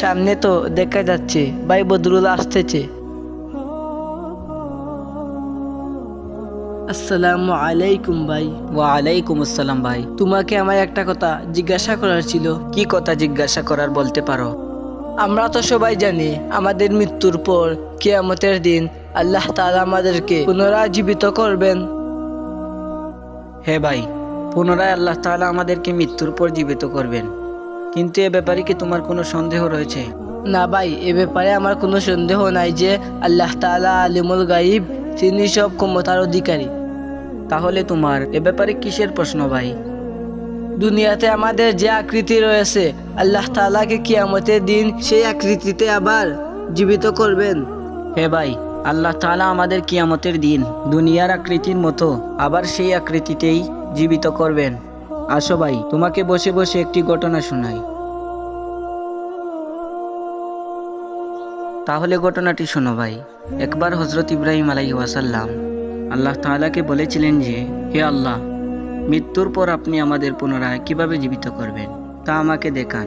সামনে তো দেখা যাচ্ছে ভাই বদরুল আসতেছে। আসসালামু আলাইকুম ভাই। ওয়ালাইকুম আসসালাম ভাই। তোমাকে আমার একটা কথা জিজ্ঞাসা করার ছিল। কি কথা জিজ্ঞাসা করার বলতে পারো। আমরা তো সবাই জানি আমাদের মৃত্যুর পর কিয়ামতের দিন আল্লাহ তাআলা আমাদেরকে পুনরায় জীবিত করবেন। হে ভাই, পুনরায় আল্লাহ তাআলা আমাদেরকে মৃত্যুর পর জীবিত করবেন, কিন্তু এ ব্যাপারে কি তোমার কোনো সন্দেহ রয়েছে? না ভাই, এ ব্যাপারে আমার কোনো সন্দেহ নাই যে আল্লাহ তাআলা আলিমুল গাইব, তিনি সব ক্ষমতার অধিকারী। তাহলে তোমার এ ব্যাপারে কিসের প্রশ্ন ভাই? দুনিয়াতে আমাদের যে আকৃতি রয়েছে, আল্লাহ তাআলাকে কিয়ামতের দিন সেই আকৃতিতে আবার জীবিত করবেন। হে ভাই, আল্লাহ তাআলা আমাদের কিয়ামতের দিন দুনিয়ার আকৃতির মতো আবার সেই আকৃতিতেই জীবিত করবেন। আসো ভাই, তোমাকে বসে বসে একটি ঘটনা শোনাই। তাহলে ঘটনাটি শোনো ভাই। একবার হযরত ইব্রাহিম আলাইহিস ওয়াসাল্লাম আল্লাহ তাআলাকে বলেছিলেন যে, হে আল্লাহ, মৃত্যুর পর আপনি আমাদের পুনরায় কিভাবে জীবিত করবেন তা আমাকে দেখান।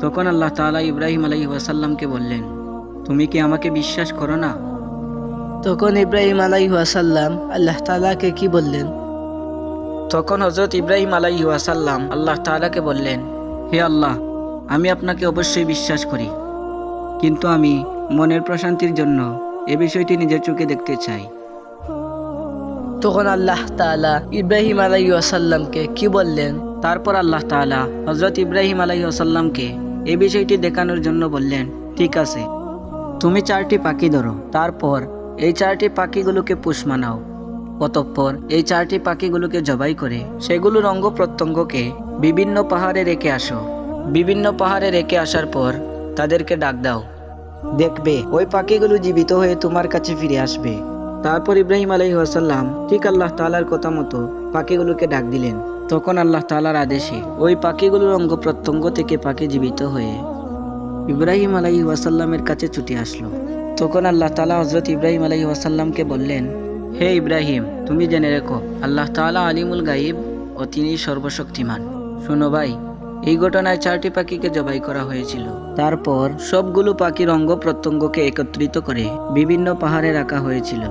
তখন আল্লাহ তাআলা ইব্রাহিম আলাইহিস ওয়াসাল্লামকে বললেন, তুমি কি আমাকে বিশ্বাস করো না? তখন ইব্রাহিম আলাইহিস সালাম আল্লাহ তাআলাকে কি বললেন? তখন হযরত ইব্রাহিম আলাইহিস ওয়াসাল্লাম আল্লাহ তাআলাকে বললেন, হে আল্লাহ, আমি আপনাকে অবশ্যই বিশ্বাস করি, কিন্তু আমি মনের প্রশান্তির জন্য এ বিষয়টি নিজের চোখে দেখতে চাই। তখন আল্লাহ তাআলা ইব্রাহিম আলাইহিস সালামকে কি বললেন? তারপর আল্লাহ তাআলা হযরত ইব্রাহিম আলাইহিস সালামকে এই বিষয়টি দেখানোর জন্য বললেন, ঠিক আছে, তুমি 4টি পাখি ধরো, তারপর এই 4টি পাখিগুলোকে পোষ মানাও। অতঃপর এই 4টি পাখিগুলোকে জবাই করে সেগুলোর অঙ্গ প্রত্যঙ্গকে বিভিন্ন পাহাড়ে রেখে আসো। বিভিন্ন পাহাড়ে রেখে আসার পর তাদেরকে ডাক দাও, দেখবে ওই পাখিগুলো জীবিত হয়ে তোমার কাছে ফিরে আসবে। তারপর ইব্রাহিম আলাইহিস সালাম ঠিক আল্লাহ তাআলার কথা মতো পাখিগুলোকে ডাক দিলেন। তখন আল্লাহ তাআলার আদেশে ওই পাখিগুলোর অঙ্গ প্রত্যঙ্গ থেকে পাখি জীবিত হয়ে ইব্রাহিম আলাইহিস ওয়াসাল্লামের কাছে ছুটে আসলো। তখন আল্লাহ তাআলা হযরত ইব্রাহিম আলাইহিস ওয়াসাল্লামকে বললেন, হে ইব্রাহিম, তুমি জেনে রেখো আল্লাহ তাআলা আলিমুল গাইব ও তিনি সর্বশক্তিমান। শোনো ভাই, এই ঘটনায় 4টি পাখিকে জবাই করা হয়েছিল। তারপর সবগুলো পাখির অঙ্গ প্রত্যঙ্গকে একত্রিত করে বিভিন্ন পাহাড়ে রাখা হয়েছিল,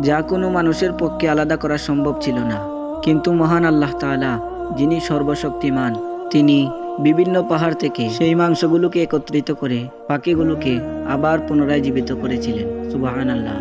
যা কোনো মানুষের পক্ষে আলাদা করা সম্ভব ছিল না। কিন্তু মহান আল্লাহ তাআলা, যিনি সর্বশক্তিমান, তিনি বিভিন্ন পাহাড় থেকে সেই মাংসগুলোকে একত্রিত করে পাখিগুলোকে আবার পুনরায় জীবিত করেছিলেন। সুবহানাল্লাহ।